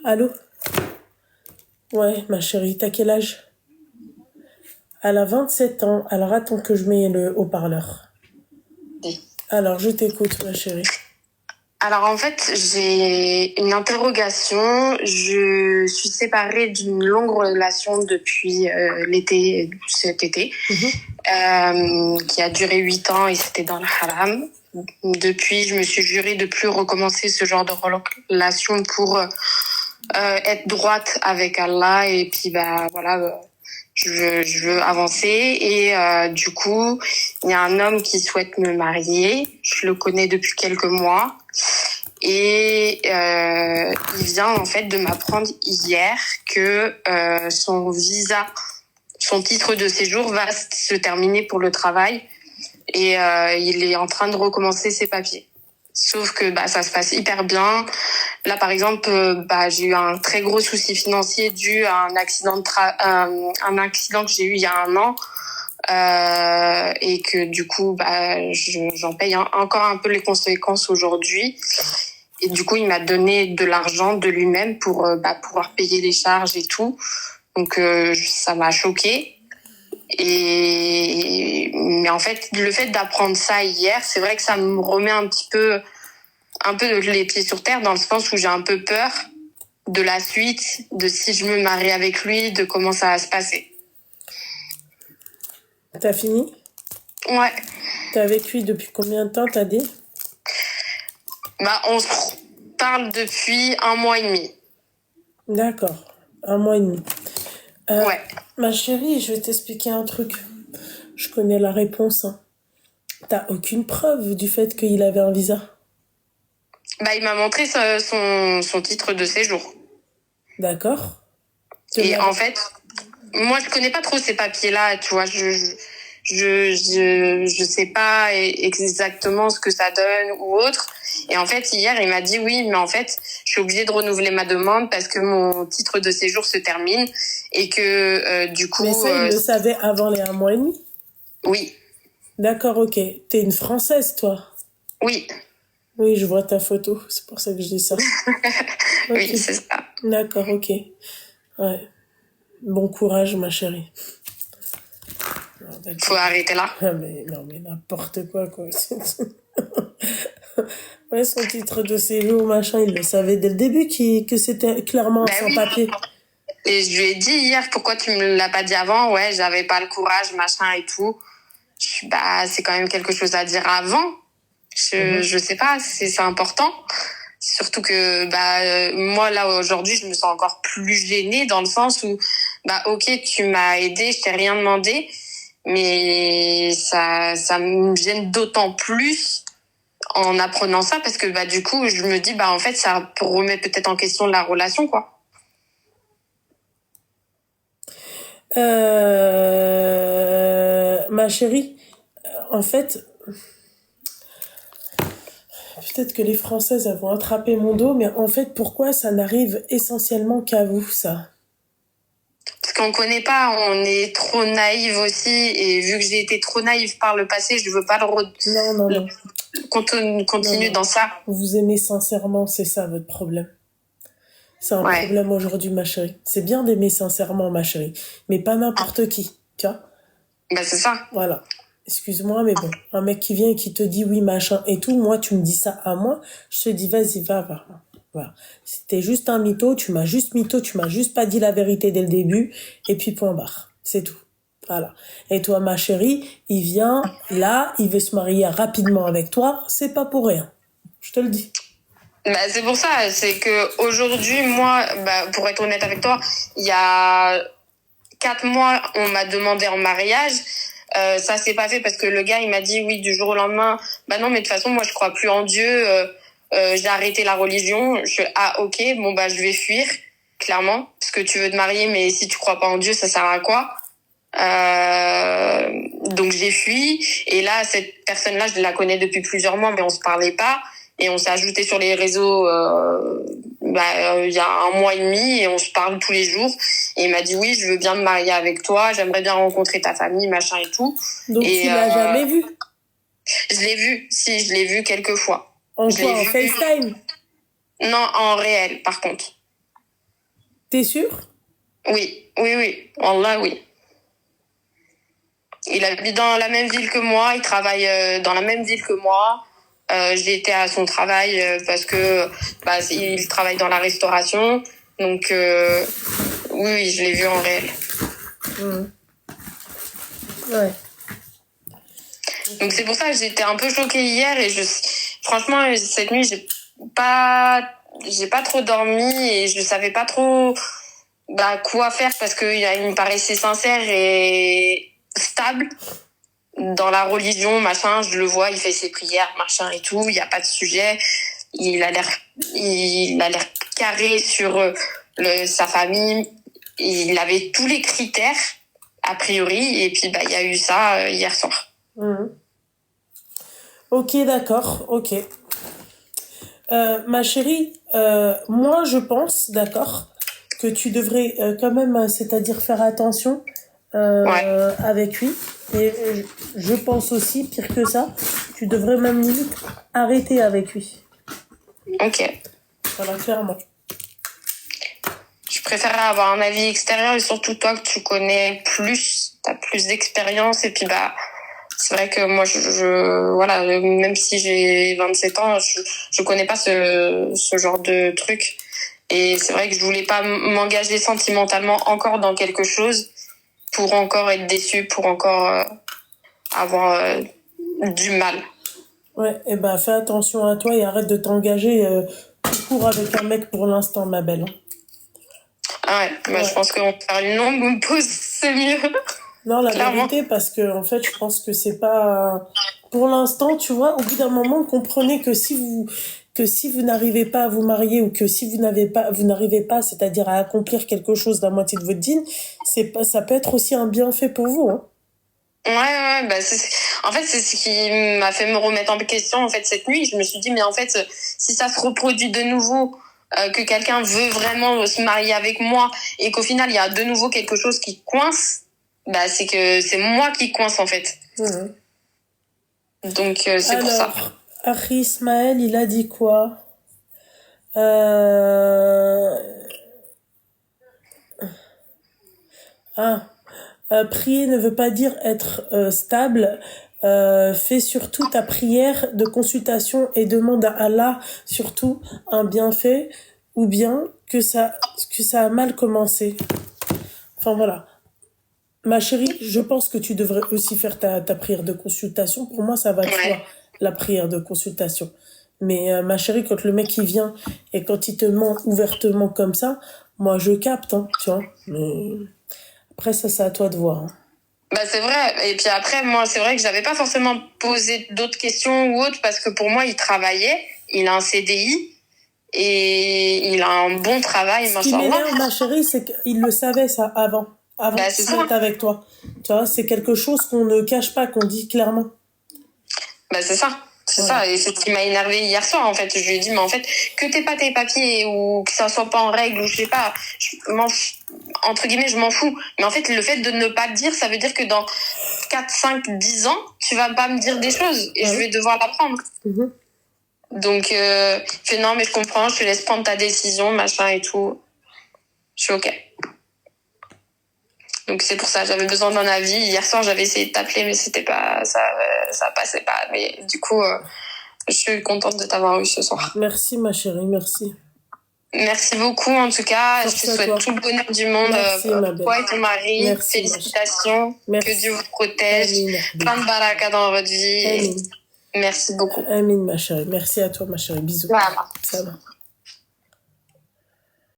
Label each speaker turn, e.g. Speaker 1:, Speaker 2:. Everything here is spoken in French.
Speaker 1: Allô? Ouais, ma chérie, t'as quel âge? Elle a 27 ans. Alors attends que je mets le haut-parleur.
Speaker 2: Oui.
Speaker 1: Alors, je t'écoute, ma chérie.
Speaker 2: Alors en fait, j'ai une interrogation. Je suis séparée d'une longue relation depuis cet été, qui a duré 8 ans et c'était dans le haram. Depuis, je me suis jurée de plus recommencer ce genre de relation pour être droite avec Allah et puis voilà, je veux avancer et du coup, il y a un homme qui souhaite me marier. Je le connais depuis quelques mois. Et il vient en fait de m'apprendre hier que son visa, son titre de séjour va se terminer pour le travail et il est en train de recommencer ses papiers. Sauf que ça se passe hyper bien. Là par exemple, j'ai eu un très gros souci financier dû à un accident un accident que j'ai eu il y a 1 an. Et que du coup j'en paye encore un peu les conséquences aujourd'hui. Et du coup, il m'a donné de l'argent de lui-même pour pouvoir payer les charges et tout. Donc, ça m'a choquée. Mais en fait, le fait d'apprendre ça hier, c'est vrai que ça me remet un peu les pieds sur terre dans le sens où j'ai un peu peur de la suite, de si je me marie avec lui, de comment ça va se passer.
Speaker 1: T'as fini?
Speaker 2: Ouais.
Speaker 1: T'es avec lui depuis combien de temps, t'as dit?
Speaker 2: On se parle depuis 1 mois et demi.
Speaker 1: D'accord, 1 mois et demi.
Speaker 2: Ouais.
Speaker 1: Ma chérie, je vais t'expliquer un truc. Je connais la réponse. T'as aucune preuve du fait qu'il avait un visa?
Speaker 2: Il m'a montré son titre de séjour.
Speaker 1: D'accord.
Speaker 2: Et en fait, moi, je connais pas trop ces papiers-là, tu vois. Je sais pas exactement ce que ça donne ou autre. Et en fait, hier, il m'a dit oui, mais en fait, je suis obligée de renouveler ma demande parce que mon titre de séjour se termine et que du coup.
Speaker 1: Mais ça, il le savait avant les 1 mois et demi?
Speaker 2: Oui.
Speaker 1: D'accord, ok. T'es une Française, toi?
Speaker 2: Oui.
Speaker 1: Oui, je vois ta photo. C'est pour ça que je dis ça.
Speaker 2: Okay. Oui, c'est ça.
Speaker 1: D'accord, ok. Ouais. Bon courage, ma chérie.
Speaker 2: Faut arrêter là.
Speaker 1: Ah, mais non, mais n'importe quoi. Ouais, son titre de séjour, machin, il le savait dès le début que c'était clairement sans papier.
Speaker 2: Et je lui ai dit hier, pourquoi tu me l'as pas dit avant? Ouais, j'avais pas le courage, machin et tout. C'est quand même quelque chose à dire avant. Je sais pas, c'est important. Surtout que moi là aujourd'hui, je me sens encore plus gênée dans le sens où ok, tu m'as aidé, je t'ai rien demandé, mais ça me gêne d'autant plus en apprenant ça parce que du coup, je me dis en fait ça remet peut-être en question la relation quoi.
Speaker 1: Ma chérie, en fait, peut-être que les Françaises vont attraper mon dos, mais en fait, pourquoi ça n'arrive essentiellement qu'à vous, ça?
Speaker 2: Parce qu'on connaît pas, on est trop naïve aussi, et vu que j'ai été trop naïve par le passé, je veux pas
Speaker 1: Non.
Speaker 2: Continue dans ça.
Speaker 1: Vous vous aimez sincèrement, c'est ça votre problème. C'est un problème aujourd'hui, ma chérie. C'est bien d'aimer sincèrement, ma chérie, mais pas n'importe qui, tu vois.
Speaker 2: C'est ça.
Speaker 1: Voilà. Excuse-moi, mais bon, un mec qui vient et qui te dit oui, machin et tout, moi, tu me dis ça à moi, je te dis vas-y, va. Voilà. C'était juste un mytho, tu m'as juste pas dit la vérité dès le début, et puis point barre. C'est tout. Voilà. Et toi, ma chérie, il vient, là, il veut se marier rapidement avec toi, c'est pas pour rien. Je te le dis.
Speaker 2: C'est pour ça, c'est que aujourd'hui, moi, pour être honnête avec toi, il y a 4 mois, on m'a demandé en mariage. Ça s'est pas fait parce que le gars, il m'a dit oui du jour au lendemain. Non, mais de toute façon, moi, je crois plus en Dieu. J'ai arrêté la religion. Ok, je vais fuir, clairement, parce que tu veux te marier, mais si tu crois pas en Dieu, ça sert à quoi? Donc j'ai fui et là cette personne-là je la connais depuis plusieurs mois mais on se parlait pas et on s'est ajouté sur les réseaux il y a 1 mois et demi et on se parle tous les jours et il m'a dit oui je veux bien me marier avec toi, j'aimerais bien rencontrer ta famille machin et tout.
Speaker 1: Donc tu l'as jamais vu?
Speaker 2: Je l'ai vu quelques fois.
Speaker 1: En quoi? En FaceTime?
Speaker 2: Non, en réel par contre.
Speaker 1: T'es sûre?
Speaker 2: Oui, oui, oui. Wallah, oui. Il habite dans la même ville que moi, il travaille dans la même ville que moi. J'ai été à son travail parce que il travaille dans la restauration. Donc oui, oui, je l'ai vu en réel.
Speaker 1: Ouais.
Speaker 2: Donc c'est pour ça que j'étais un peu choquée hier et franchement cette nuit j'ai pas trop dormi et je savais pas trop quoi faire parce que il me paraissait sincère et stable dans la religion, machin, je le vois, il fait ses prières, machin et tout, il y a pas de sujet. Il a l'air carré sur sa famille, il avait tous les critères a priori et puis il y a eu ça hier soir.
Speaker 1: Ok, d'accord, ok. Ma chérie, moi je pense, d'accord, que tu devrais quand même, c'est-à-dire faire attention avec lui. Et je pense aussi, pire que ça, tu devrais même limite arrêter avec lui.
Speaker 2: Ok.
Speaker 1: Voilà, clairement.
Speaker 2: Je préférerais avoir un avis extérieur et surtout toi que tu connais plus, t'as plus d'expérience et puis c'est vrai que moi voilà, même si j'ai 27 ans, je connais pas ce genre de truc et c'est vrai que je voulais pas m'engager sentimentalement encore dans quelque chose pour encore être déçue, pour encore avoir du mal.
Speaker 1: Ouais, et fais attention à toi et arrête de t'engager tout court avec un mec pour l'instant, ma belle.
Speaker 2: Ah ouais, je pense qu'on va faire une longue pause, c'est mieux.
Speaker 1: Non, la vérité, parce que en fait, je pense que c'est pas... Pour l'instant, tu vois, au bout d'un moment, comprenez que si vous n'arrivez pas à vous marier ou que si vous n'arrivez pas, c'est-à-dire à accomplir quelque chose d'un moitié de votre dîne, ça peut être aussi un bienfait pour vous, hein.
Speaker 2: Ouais, en fait, c'est ce qui m'a fait me remettre en question, en fait, cette nuit. Je me suis dit, mais en fait, si ça se reproduit de nouveau, que quelqu'un veut vraiment se marier avec moi et qu'au final, il y a de nouveau quelque chose qui coince, c'est que c'est moi qui coince, en fait. Donc, c'est pour ça.
Speaker 1: Alors, Akhi Ismaël, il a dit quoi? Prier ne veut pas dire être stable. Fais surtout ta prière de consultation et demande à Allah surtout un bienfait ou bien que ça a mal commencé. Enfin voilà. Ma chérie, je pense que tu devrais aussi faire ta prière de consultation. Pour moi, ça va de soi, la prière de consultation. Mais ma chérie, quand le mec il vient et quand il te ment ouvertement comme ça, moi je capte, hein, tu vois. Mais après ça, c'est à toi de voir. Hein.
Speaker 2: C'est vrai. Et puis après, moi, c'est vrai que j'avais pas forcément posé d'autres questions ou autres parce que pour moi, il travaillait, il a un CDI et il a un bon travail.
Speaker 1: Ce qui m'énerve, ma chérie, c'est qu'il le savait ça avant de se mettre avec toi. Tu vois, c'est quelque chose qu'on ne cache pas, qu'on dit clairement.
Speaker 2: C'est ça. C'est ça, et c'est ce qui m'a énervé hier soir, en fait. Je lui ai dit, mais en fait, que t'aies pas tes papiers ou que ça soit pas en règle ou je sais pas, entre guillemets, je m'en fous. Mais en fait, le fait de ne pas le dire, ça veut dire que dans 4, 5, 10 ans, tu vas pas me dire des choses et je vais devoir l'apprendre. Donc, je fais non, mais je comprends, je te laisse prendre ta décision, machin et tout. Je suis ok. Donc c'est pour ça, j'avais besoin d'un avis. Hier soir, j'avais essayé de t'appeler, mais c'était pas ça passait pas. Mais du coup, je suis contente de t'avoir eu ce soir.
Speaker 1: Merci ma chérie, merci.
Speaker 2: Merci beaucoup en tout cas. Je te souhaite tout le bonheur du monde.
Speaker 1: Merci, ma belle.
Speaker 2: Toi et ton mari.
Speaker 1: Merci,
Speaker 2: félicitations.
Speaker 1: Merci.
Speaker 2: Que Dieu vous protège.
Speaker 1: Amin.
Speaker 2: Plein de baraka dans votre vie.
Speaker 1: Amin.
Speaker 2: Merci beaucoup.
Speaker 1: Amin ma chérie. Merci à toi ma chérie. Bisous.
Speaker 2: Voilà.
Speaker 1: Ça va.